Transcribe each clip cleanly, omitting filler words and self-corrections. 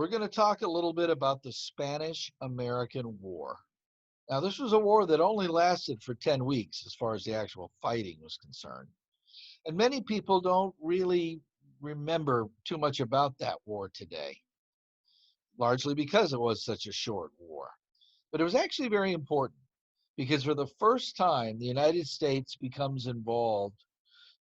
we're going to talk a little bit about the Spanish-American War. Now, this was a war that only lasted for 10 weeks as far as the actual fighting was concerned. And many people don't really remember too much about that war today, largely because it was such a short war. But it was actually very important because for the first time, the United States becomes involved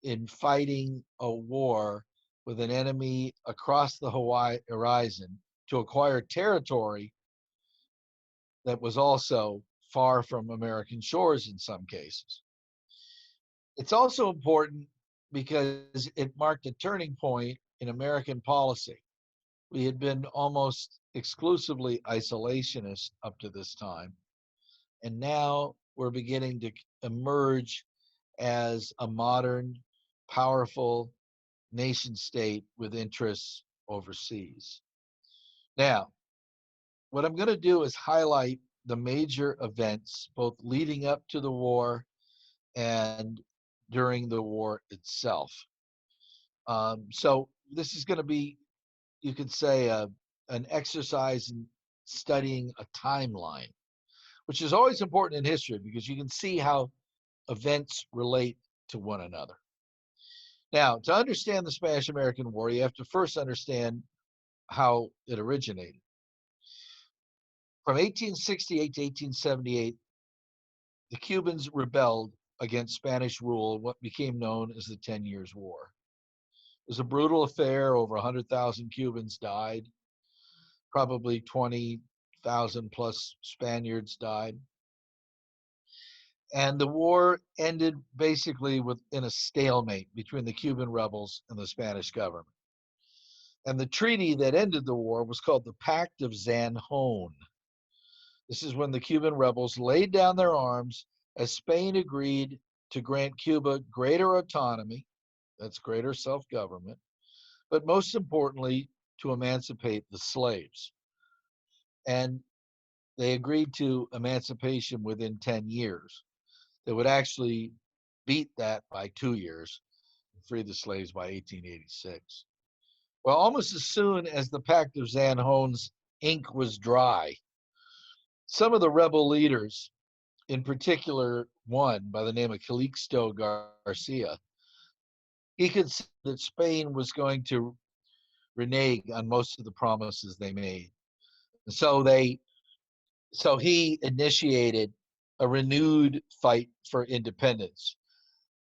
in fighting a war with an enemy across the Hawaii horizon to acquire territory that was also far from American shores in some cases. It's also important because it marked a turning point in American policy. We had been almost exclusively isolationist up to this time, and now we're beginning to emerge as a modern, powerful nation state with interests overseas. Now, what I'm going to do is highlight the major events, both leading up to the war and during the war itself. So this is going to be, you could say, an exercise in studying a timeline, which is always important in history because you can see how events relate to one another. Now, to understand the Spanish-American War, you have to first understand how it originated. From 1868 to 1878, the Cubans rebelled against Spanish rule, what became known as the 10 Years' War. It was a brutal affair. Over 100,000 Cubans died. Probably 20,000 plus Spaniards died. And the war ended basically in a stalemate between the Cuban rebels and the Spanish government. And the treaty that ended the war was called the Pact of Zanjón. This is when the Cuban rebels laid down their arms as Spain agreed to grant Cuba greater autonomy, that's greater self-government, but most importantly, to emancipate the slaves. And they agreed to emancipation within 10 years. They would actually beat that by 2 years and free the slaves by 1886. Well, almost as soon as the Pact of Zanjón's ink was dry, some of the rebel leaders, in particular one by the name of Calixto Garcia, he could see that Spain was going to renege on most of the promises they made. So he initiated a renewed fight for independence.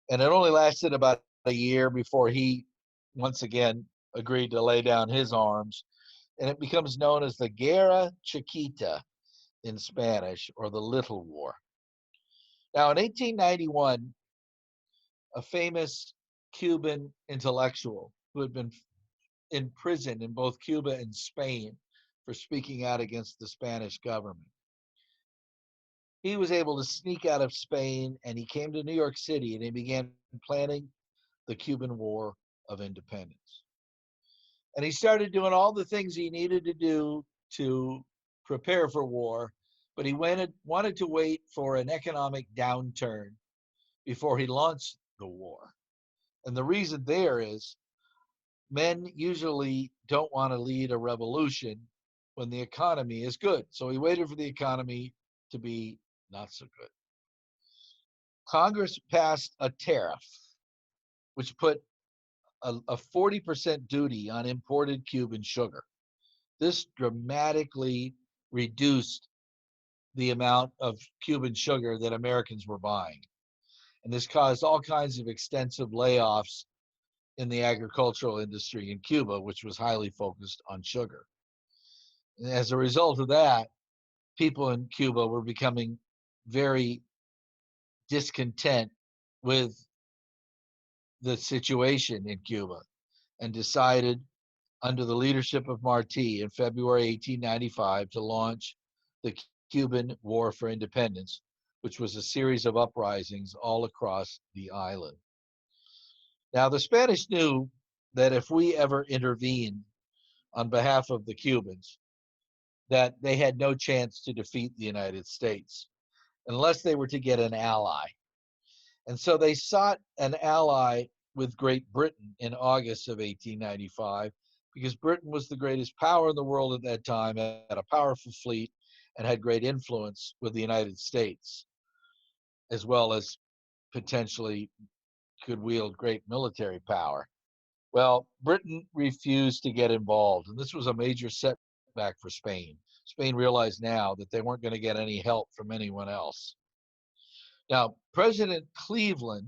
And it only lasted about a year before he once again agreed to lay down his arms. And it becomes known as the Guerra Chiquita in Spanish, or the Little War. Now, in 1891, a famous Cuban intellectual who had been in prison in both Cuba and Spain for speaking out against the Spanish government, he was able to sneak out of Spain, and he came to New York City and he began planning the Cuban War of Independence. And he started doing all the things he needed to do to prepare for war, but he wanted to wait for an economic downturn before he launched the war. And the reason there is men usually don't want to lead a revolution when the economy is good. So he waited for the economy to be not so good. Congress passed a tariff which put a 40% duty on imported Cuban sugar. This dramatically reduced the amount of Cuban sugar that Americans were buying. And this caused all kinds of extensive layoffs in the agricultural industry in Cuba, which was highly focused on sugar. And as a result of that, people in Cuba were becoming very discontent with the situation in Cuba and decided, under the leadership of Martí in February 1895, to launch the Cuban War for Independence, which was a series of uprisings all across the island. Now, the Spanish knew that if we ever intervened on behalf of the Cubans, that they had no chance to defeat the United States unless they were to get an ally. And so they sought an ally with Great Britain in August of 1895 because Britain was the greatest power in the world at that time, had a powerful fleet, and had great influence with the United States, as well as potentially could wield great military power. Well, Britain refused to get involved, and this was a major setback for Spain. Spain realized now that they weren't going to get any help from anyone else. Now, President Cleveland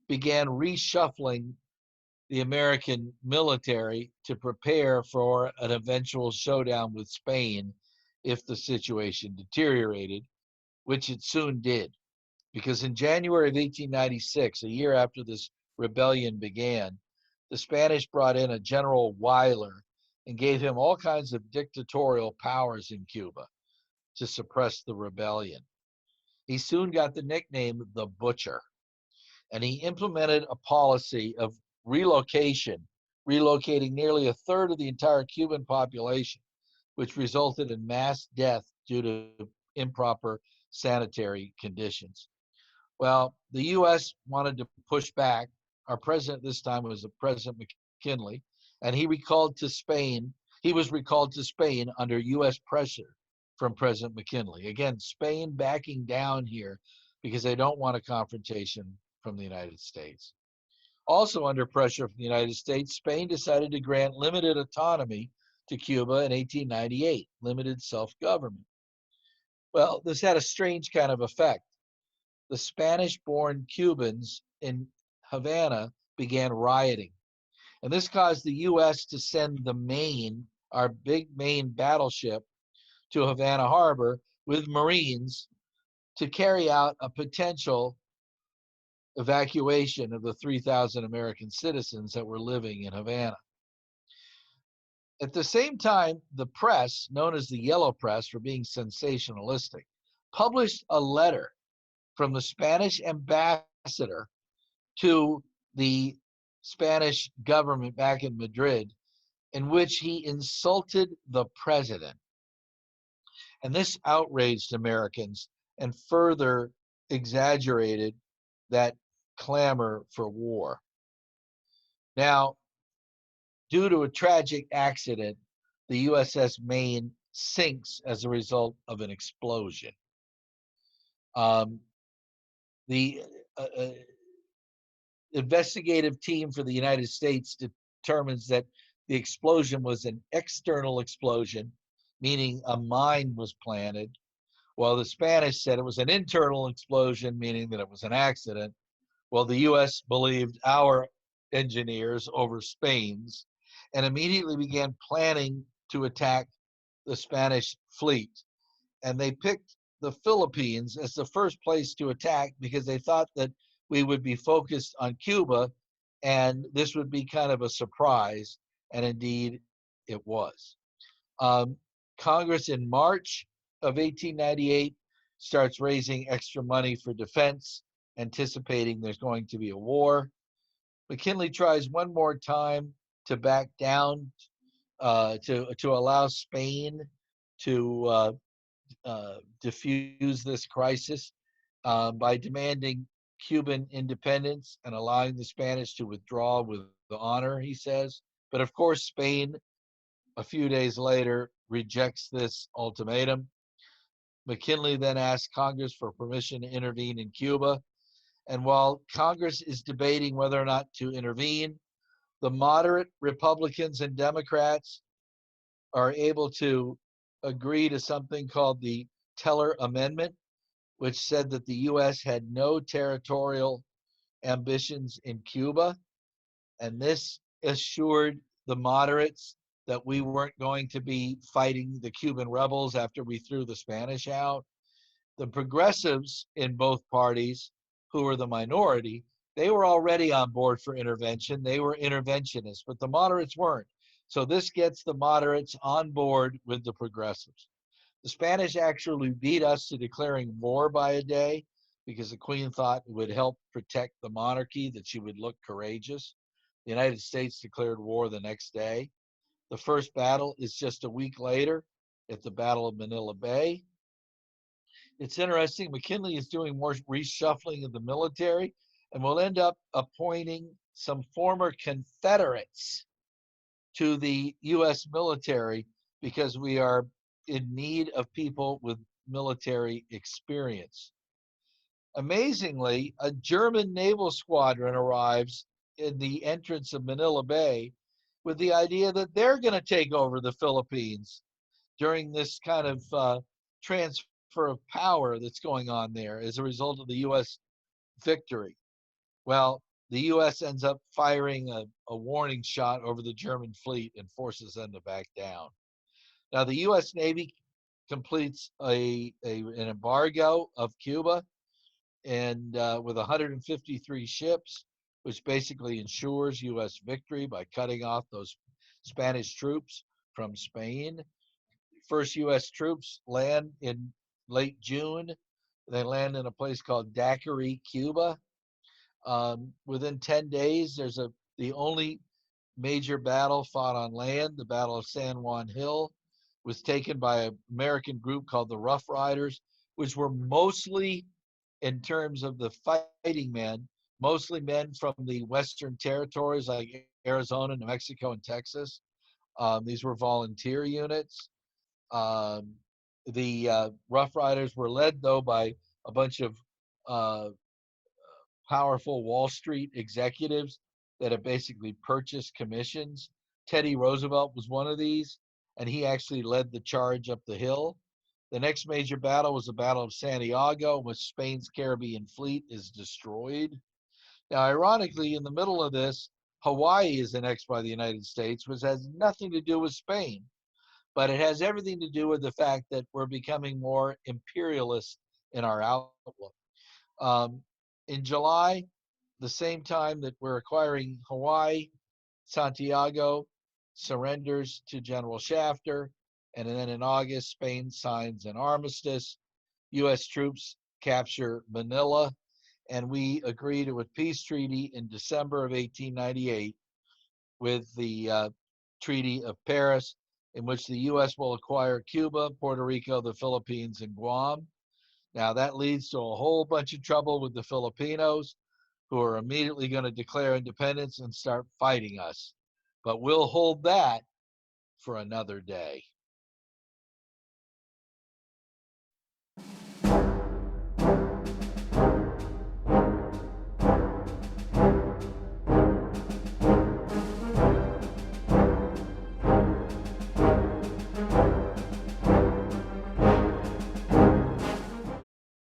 began reshuffling the American military to prepare for an eventual showdown with Spain if the situation deteriorated, which it soon did. Because in January of 1896, a year after this rebellion began, the Spanish brought in a General Weyler and gave him all kinds of dictatorial powers in Cuba to suppress the rebellion. He soon got the nickname the Butcher, and he implemented a policy of relocation, relocating nearly a third of the entire Cuban population, which resulted in mass death due to improper sanitary conditions. Well, the U.S. wanted to push back. Our president this time was President McKinley, and he recalled to Spain. He was recalled to Spain under U.S. pressure from President McKinley. Again, Spain backing down here because they don't want a confrontation from the United States. Also under pressure from the United States, Spain decided to grant limited autonomy to Cuba in 1898, limited self-government. Well, this had a strange kind of effect. The Spanish-born Cubans in Havana began rioting. And this caused the U.S. to send the Maine, our big Maine battleship, to Havana Harbor with Marines to carry out a potential evacuation of the 3,000 American citizens that were living in Havana. At the same time, the press, known as the Yellow Press for being sensationalistic, published a letter from the Spanish ambassador to the Spanish government back in Madrid, in which he insulted the president. And this outraged Americans and further exaggerated that clamor for war. Now, due to a tragic accident, the USS Maine sinks as a result of an explosion. The investigative team for the United States determines that the explosion was an external explosion, meaning a mine was planted, while the Spanish said it was an internal explosion, meaning that it was an accident. Well, the U.S. believed our engineers over Spain's and immediately began planning to attack the Spanish fleet. And they picked the Philippines as the first place to attack because they thought that we would be focused on Cuba and this would be kind of a surprise. And indeed, it was. Congress in March of 1898 starts raising extra money for defense, anticipating there's going to be a war. McKinley tries one more time to back down, to allow Spain to diffuse this crisis by demanding Cuban independence and allowing the Spanish to withdraw with the honor, he says. But of course, Spain, a few days later, rejects this ultimatum. McKinley then asks Congress for permission to intervene in Cuba. And while Congress is debating whether or not to intervene, the moderate Republicans and Democrats are able to agree to something called the Teller Amendment, which said that the U.S. had no territorial ambitions in Cuba. And this assured the moderates that we weren't going to be fighting the Cuban rebels after we threw the Spanish out. The progressives in both parties, who were the minority, they were already on board for intervention. They were interventionists, but the moderates weren't. So this gets the moderates on board with the progressives. The Spanish actually beat us to declaring war by a day because the Queen thought it would help protect the monarchy, that she would look courageous. The United States declared war the next day. The first battle is just a week later at the Battle of Manila Bay. It's interesting, McKinley is doing more reshuffling of the military and will end up appointing some former Confederates to the U.S. military because we are in need of people with military experience. Amazingly, a German naval squadron arrives in the entrance of Manila Bay with the idea that they're going to take over the Philippines during this kind of transfer of power that's going on there as a result of the U.S. victory. Well, the U.S. ends up firing a warning shot over the German fleet and forces them to back down. Now, the U.S. Navy completes an embargo of Cuba and with 153 ships, which basically ensures U.S. victory by cutting off those Spanish troops from Spain. First U.S. troops land in late June. They land in a place called Daiquiri, Cuba. Within 10 days, the only major battle fought on land, the Battle of San Juan Hill, was taken by an American group called the Rough Riders, which were mostly, in terms of the fighting men, mostly men from the Western territories like Arizona, New Mexico, and Texas. These were volunteer units. Um, the Rough Riders were led, though, by a bunch of uh, powerful Wall Street executives that have basically purchased commissions. Teddy Roosevelt was one of these, and he actually led the charge up the hill. The next major battle was the Battle of Santiago, in which Spain's Caribbean fleet is destroyed. Now, ironically, in the middle of this, Hawaii is annexed by the United States, which has nothing to do with Spain, but it has everything to do with the fact that we're becoming more imperialist in our outlook. Um, in July, the same time that we're acquiring Hawaii, Santiago surrenders to General Shafter, and then in August, Spain signs an armistice. U.S. troops capture Manila, and we agree to a peace treaty in December of 1898 with the Treaty of Paris, in which the U.S. will acquire Cuba, Puerto Rico, the Philippines, and Guam. Now, that leads to a whole bunch of trouble with the Filipinos, who are immediately going to declare independence and start fighting us. But we'll hold that for another day.